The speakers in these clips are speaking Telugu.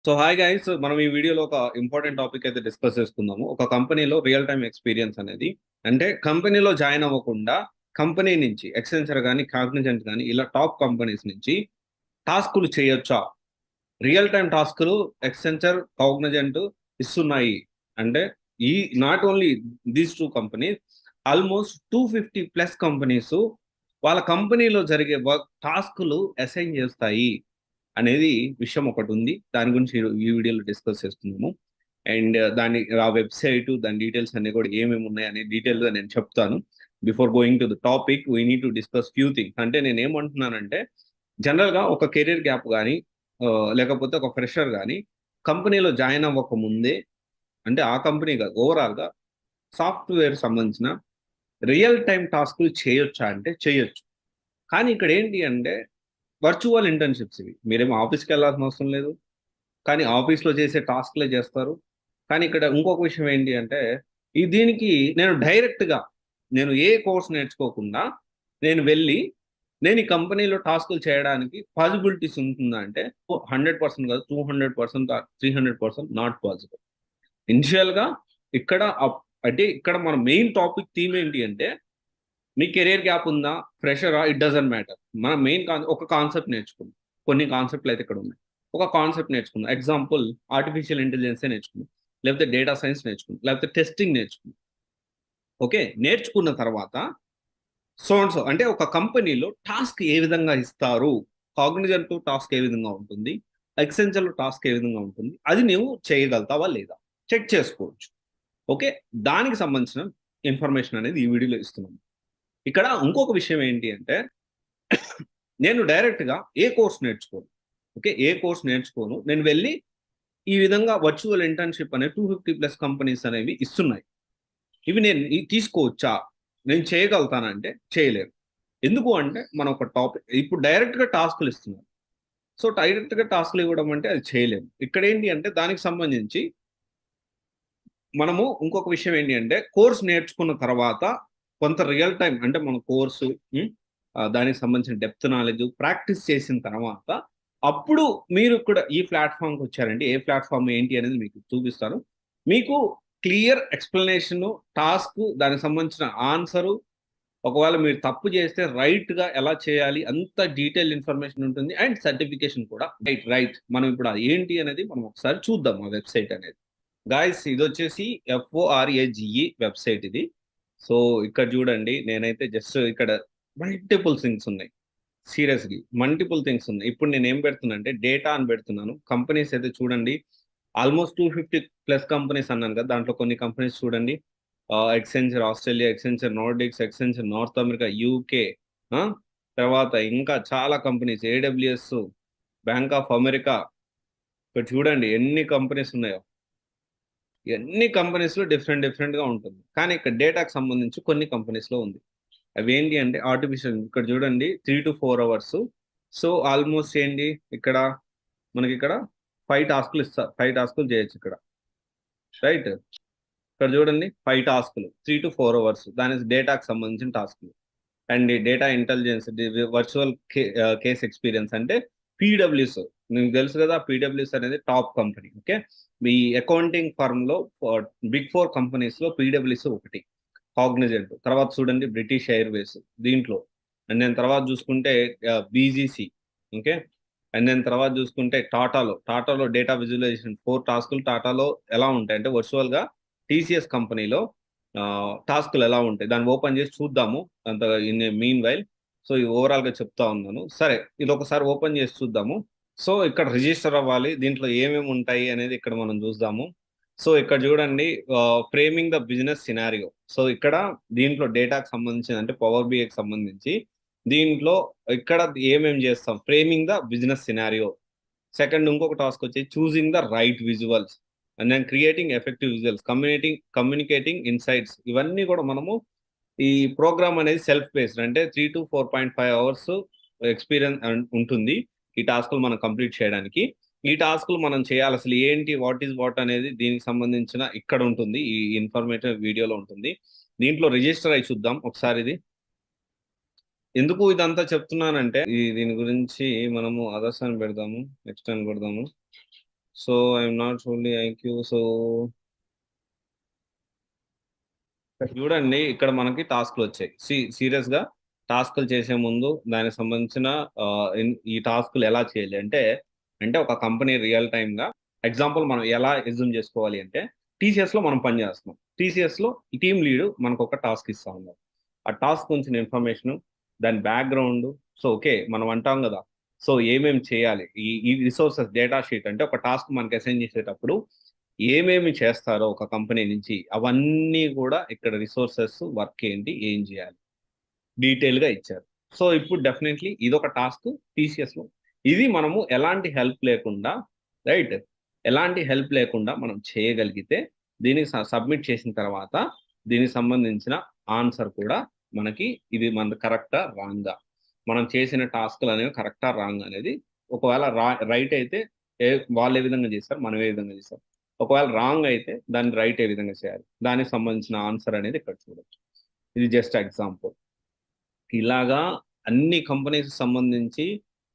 సో హాయ్ గైస్, మనం ఈ వీడియోలో ఒక ఇంపార్టెంట్ టాపిక్ అయితే డిస్కస్ చేసుకుందాము. ఒక కంపెనీలో రియల్ టైమ్ ఎక్స్పీరియన్స్ అనేది, అంటే కంపెనీలో జాయిన్ అవ్వకుండా కంపెనీ నుంచి ఎక్సెంచర్ కానీ కాగ్నిజెంట్ కానీ ఇలా టాప్ కంపెనీస్ నుంచి టాస్కులు చేయొచ్చా? రియల్ టైమ్ టాస్కులు ఎక్సెంచర్ కాగ్నిజెంట్ ఇస్తున్నాయి. అంటే ఈ not only these two companies, almost 250+ companies వాళ్ళ కంపెనీలో జరిగే వర్క్ టాస్కులు అసైన్ చేస్తాయి అనేది విషయం ఒకటి ఉంది. దాని గురించి ఈ వీడియోలో డిస్కస్ చేస్తున్నాము. అండ్ దాని ఆ వెబ్సైట్, దాని డీటెయిల్స్ అన్ని కూడా ఏమేమి ఉన్నాయి అనే డీటెయిల్గా నేను చెప్తాను. Before going to the topic we need to discuss few things. అంటే నేను ఏమంటున్నానంటే, జనరల్గా ఒక కెరీర్ గ్యాప్ కానీ లేకపోతే ఒక ఫ్రెషర్ కానీ కంపెనీలో జాయిన్ అవ్వక ముందే, అంటే ఆ కంపెనీ కాదు, ఓవరాల్గా సాఫ్ట్వేర్ సంబంధించిన రియల్ టైం టాస్కులు చేయొచ్చా అంటే చేయొచ్చు. కానీ ఇక్కడ ఏంటి అంటే వర్చువల్ ఇంటర్న్షిప్స్ ఇవి. మీరేమో ఆఫీస్కి వెళ్ళాల్సిన అవసరం లేదు, కానీ ఆఫీస్లో చేసే టాస్క్లే చేస్తారు. కానీ ఇక్కడ ఇంకొక విషయం ఏంటి అంటే, ఈ దీనికి నేను డైరెక్ట్గా నేను ఏ కోర్స్ నేర్చుకోకుండా నేను వెళ్ళి నేను ఈ కంపెనీలో టాస్కులు చేయడానికి పాసిబిలిటీస్ ఉంటుందా అంటే 100% కాదు, 200%, 300% నాట్ పాసిబుల్. ఇనిషియల్గా ఇక్కడ అంటే ఇక్కడ మన మెయిన్ టాపిక్ థీమ్ ఏంటి అంటే, మీ కెరియర్ గ్యాప్ ఉందా, ఫ్రెషరా, ఇట్ డజంట్ మ్యాటర్. మన మెయిన్ ఒక కాన్సెప్ట్ నేర్చుకుందాం. కొన్ని కాన్సెప్ట్లు అయితే ఇక్కడ ఉన్నాయి. ఒక కాన్సెప్ట్ నేర్చుకుందాం. ఎగ్జాంపుల్, ఆర్టిఫిషియల్ ఇంటెలిజెన్సే నేర్చుకుందాం, లేకపోతే డేటా సైన్స్ నేర్చుకుందాం, లేకపోతే టెస్టింగ్ నేర్చుకుందాం. ఓకే, నేర్చుకున్న తర్వాత సో అండ్ సో అంటే ఒక కంపెనీలో టాస్క్ ఏ విధంగా ఇస్తారు, కాగ్నిజెంట్ టాస్క్ ఏ విధంగా ఉంటుంది, ఎక్సెంచర్ టాస్క్ ఏ విధంగా ఉంటుంది, అది నువ్వు చేయగలుగుతావా లేదా చెక్ చేసుకోవచ్చు. ఓకే, దానికి సంబంధించిన ఇన్ఫర్మేషన్ అనేది ఈ వీడియోలో ఇస్తున్నాను. ఇక్కడ ఇంకొక విషయం ఏంటి అంటే, నేను డైరెక్ట్గా ఏ కోర్స్ నేర్చుకోను. ఓకే, ఏ కోర్స్ నేర్చుకోను, నేను వెళ్ళి ఈ విధంగా వర్చువల్ ఇంటర్న్షిప్ అనే 250+ కంపెనీస్ అనేవి ఇస్తున్నాయి. ఇవి నేను తీసుకోవచ్చా, నేను చేయగలుగుతానంటే చేయలేరు. ఎందుకు అంటే మనం ఒక టాపిక్ ఇప్పుడు డైరెక్ట్గా టాస్క్లు ఇస్తున్నారు. సో డైరెక్ట్గా టాస్క్లు ఇవ్వడం అంటే అది చేయలేము. ఇక్కడ ఏంటి అంటే దానికి సంబంధించి మనము ఇంకొక విషయం ఏంటి అంటే, కోర్స్ నేర్చుకున్న తర్వాత కొంత రియల్ టైం అంటే మన కోర్సు దానికి సంబంధించిన డెప్త్ నాలెడ్జ్ ప్రాక్టీస్ చేసిన తర్వాత అప్పుడు మీరు కూడా ఈ ప్లాట్ఫామ్కి వచ్చారండి. ఏ ప్లాట్ఫామ్ ఏంటి అనేది మీకు చూపిస్తాను. మీకు క్లియర్ ఎక్స్ప్లెనేషన్, టాస్క్, దానికి సంబంధించిన ఆన్సరు, ఒకవేళ మీరు తప్పు చేస్తే రైట్గా ఎలా చేయాలి అంత డీటెయిల్ ఇన్ఫర్మేషన్ ఉంటుంది. అండ్ సర్టిఫికేషన్ కూడా. రైట్ రైట్ మనం ఇప్పుడు అది ఏంటి అనేది మనం ఒకసారి చూద్దాం. ఆ వెబ్సైట్ అనేది గాయస్, ఇది వచ్చేసి FORAGE వెబ్సైట్ ఇది. సో ఇక్కడ చూడండి, నేనైతే జస్ట్ ఇక్కడ మల్టిపుల్ థింగ్స్ ఉన్నాయి. సీరియస్లీ మల్టిపుల్ థింగ్స్ ఉన్నాయి. ఇప్పుడు నేను ఏం పెడుతున్నా అంటే డేటా అని పెడుతున్నాను. కంపెనీస్ అయితే చూడండి, ఆల్మోస్ట్ 250+ కంపెనీస్ అన్నాను కదా, దాంట్లో కొన్ని కంపెనీస్ చూడండి. Accenture Australia, Accenture Nordics, Accenture North America, UK, తర్వాత ఇంకా చాలా companies, AWS, bank of America. ఇక్కడ చూడండి ఎన్ని కంపెనీస్ ఉన్నాయో. ఎన్ని కంపెనీస్లో డిఫరెంట్ డిఫరెంట్గా ఉంటుంది. కానీ ఇక్కడ డేటాకి సంబంధించి కొన్ని కంపెనీస్లో ఉంది. అవి ఏంటి అంటే ఆర్టిఫిషియల్, ఇక్కడ చూడండి 3 to 4 అవర్స్. సో ఆల్మోస్ట్ ఏంటి ఇక్కడ మనకి ఇక్కడ 5 టాస్కులు ఇస్తారు. 5 టాస్కులు చేయొచ్చు ఇక్కడ. రైట్, ఇక్కడ చూడండి 5 టాస్కులు 3 to 4 అవర్స్. దాని డేటాకి సంబంధించిన టాస్కులు. And data intelligence, virtual case experience అంటే పీడబ్ల్యూస్. మీకు తెలుసు కదా, పీడబ్ల్యూస్ అనేది టాప్ కంపెనీ. ఓకే, మీ అకౌంటింగ్ ఫర్మ్లో బిగ్ 4 కంపెనీస్లో పీడబ్ల్యూస్ ఒకటి. కాగ్నిజెంట్ తర్వాత చూడండి బ్రిటిష్ ఎయిర్వేస్ దీంట్లో. అండ్ నేను తర్వాత చూసుకుంటే BGC. ఓకే, అండ్ నేను తర్వాత చూసుకుంటే టాటాలో డేటా విజువలైజేషన్ 4 టాస్కులు టాటాలో ఎలా ఉంటాయి అంటే వర్చువల్గా TCS కంపెనీలో టాస్కులు ఎలా ఉంటాయి దాన్ని ఓపెన్ చేసి చూద్దాము. అంత ఇన్ మీన్ వైల్, సో ఇది ఓవరాల్గా చెప్తా ఉన్నాను. సరే, ఇది ఒకసారి ఓపెన్ చేసి చూద్దాము. సో ఇక్కడ రిజిస్టర్ అవ్వాలి, దీంట్లో ఏమేమి ఉంటాయి అనేది ఇక్కడ మనం చూద్దాము. సో ఇక్కడ చూడండి, framing the business scenario. So ఇక్కడ దీంట్లో డేటాకి సంబంధించి అంటే పవర్ BIకి సంబంధించి దీంట్లో ఇక్కడ ఏమేమి చేస్తాం, framing the business scenario. Second ఇంకొక టాస్క్ వచ్చి choosing the right visuals, and then creating effective visuals, communicating insights. ఇవన్నీ కూడా మనము ఈ ప్రోగ్రామ్ అనేది సెల్ఫ్ బేస్డ్, అంటే 3 to 4.5 అవర్స్ ఎక్స్పీరియన్స్ ఉంటుంది ఈ టాస్క్లు మనం కంప్లీట్ చేయడానికి. ఈ టాస్క్లు మనం చేయాలి అసలు ఏంటి, వాట్ ఈజ్ వాట్ అనేది దీనికి సంబంధించిన ఇక్కడ ఉంటుంది, ఈ ఇన్ఫర్మేటివ్ వీడియోలో ఉంటుంది. దీంట్లో రిజిస్టర్ అయి చూద్దాం ఒకసారి. ఇది ఎందుకు ఇదంతా చెప్తున్నానంటే, దీని గురించి మనము అదర్స్ అని పెడదాము, నెక్స్ట్ అని కొడదాము. So I'm not only IQ. So చూడండి ఇక్కడ మనకి టాస్క్లు వచ్చాయి. సీరియస్ గా టాస్క్లు చేసే ముందు దానికి సంబంధించిన ఆ, ఈ టాస్క్లు ఎలా చేయాలి అంటే ఒక కంపెనీ రియల్ టైమ్ గా ఎగ్జాంపుల్ మనం ఎలా ఎజ్యూమ్ చేసుకోవాలి అంటే టీసీఎస్ లో మనం పని చేస్తున్నాం. టీసీఎస్ లో టీమ్ లీడ్ మనకు ఒక టాస్క్ ఇస్తా ఉన్నారు. ఆ టాస్క్ గురించిన ఇన్ఫర్మేషన్, దాని బ్యాక్గ్రౌండ్. సో ఓకే మనం అంటాం కదా, సో ఏమేమి చేయాలి, ఈ రిసోర్సెస్ డేటా షీట్ అంటే ఒక టాస్క్ మనకి అసైన్ చేసేటప్పుడు ఏమేమి చేస్తారో ఒక కంపెనీ నుంచి అవన్నీ కూడా ఇక్కడ రిసోర్సెస్ వర్క్ ఏంటి ఏం చేయాలి డీటెయిల్ గా ఇచ్చారు. సో ఇప్పుడు డెఫినెట్లీ ఇదొక టాస్క్ టీసీఎస్ లో. ఇది మనము ఎలాంటి హెల్ప్ లేకుండా, రైట్, ఎలాంటి హెల్ప్ లేకుండా మనం చేయగలిగితే దీనికి సబ్మిట్ చేసిన తర్వాత దీనికి సంబంధించిన ఆన్సర్ కూడా మనకి ఇది మన కరెక్టా రాంగా, మనం చేసిన టాస్క్లు అనేవి కరెక్టా రాంగ్ అనేది ఒకవేళ రైట్ అయితే వాళ్ళు ఏ విధంగా చేస్తారు, మనం ఏ విధంగా చేస్తాం. ఒకవేళ రాంగ్ అయితే దాన్ని రైట్ ఏ విధంగా చేయాలి, దానికి సంబంధించిన ఆన్సర్ అనేది ఇక్కడ చూడొచ్చు. ఇది జస్ట్ ఎగ్జాంపుల్. ఇలాగా అన్ని కంపెనీస్ సంబంధించి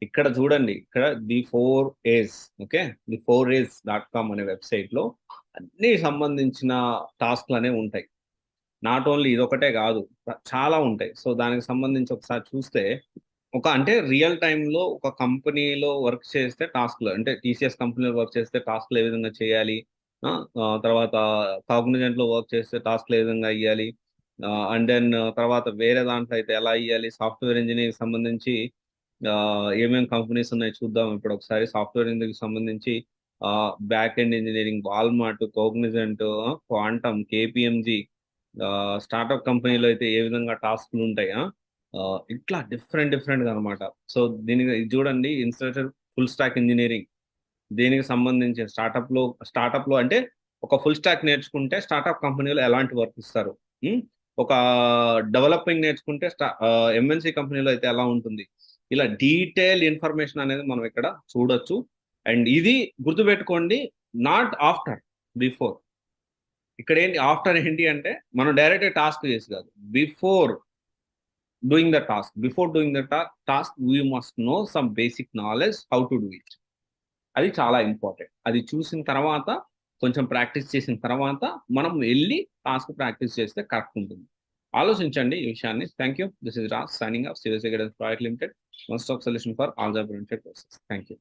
ఇక్కడ చూడండి, ఇక్కడ ది4ఏస్, ఓకే, ది4ఏస్.com అనే వెబ్సైట్ లో అన్ని సంబంధించిన టాస్క్లు అనేవి ఉంటాయి. నాట్ ఓన్లీ ఇదొకటే కాదు, చాలా ఉంటాయి. సో దానికి సంబంధించి ఒకసారి చూస్తే అంటే రియల్ టైంలో ఒక కంపెనీలో వర్క్ చేస్తే టాస్క్లు అంటే టీసీఎస్ కంపెనీలో వర్క్ చేస్తే టాస్క్లు ఏ విధంగా చేయాలి, తర్వాత కాగ్నిజెంట్ లో వర్క్ చేస్తే టాస్క్లు ఏ విధంగా అయ్యాలి, అండ్ దెన్ తర్వాత వేరే దాంట్లో అయితే ఎలా అయ్యాలి, సాఫ్ట్వేర్ ఇంజనీరింగ్ సంబంధించి ఏమేమి కంపెనీస్ ఉన్నాయి చూద్దాం ఇప్పుడు ఒకసారి. సాఫ్ట్వేర్ ఇంజనీరింగ్ సంబంధించి back end engineering, Walmart, Cognizant, Quantum, KPMG, startup కంపెనీలో అయితే ఏ విధంగా టాస్క్లు ఉంటాయి, ఇట్లా డిఫరెంట్ గా అనమాట. సో దీనికి ఇది చూడండి, ఇన్స్ట్రక్టర్ ఫుల్ స్టాక్ ఇంజనీరింగ్, దీనికి సంబంధించి స్టార్టప్ లో అంటే ఒక ఫుల్ స్టాక్ నేర్చుకుంటే స్టార్టప్ కంపెనీలో ఎలాంటి వర్క్ ఇస్తారు, ఉం? ఒక డెవలపింగ్ నేర్చుకుంటే ఎంఎన్సి కంపెనీలో అయితే ఎలా ఉంటుంది, ఇలా డీటెయిల్ ఇన్ఫర్మేషన్ అనేది మనం ఇక్కడ చూడొచ్చు. అండ్ ఇది గుర్తుపెట్టుకోండి, నాట్ ఆఫ్టర్, బిఫోర్. ఇక్కడ ఏంటి ఆఫ్టర్ ఏంటి అంటే మనం డైరెక్ట్ టాస్క్ చేసి కాదు, before doing the task. Before doing the task we must know some basic knowledge how to do it. అది చాలా ఇంపార్టెంట్. అది చూసిన తర్వాత కొంచెం ప్రాక్టీస్ చేసిన తర్వాత మనం వెళ్ళి టాస్క్ ప్రాక్టీస్ చేస్తే కరెక్ట్ ఉంటుంది. ఆలోచించండి ఈ విషయాన్ని. Thank you. This is Raj signing off civil guidance private limited, one stop solution for all job oriented courses. Thank you.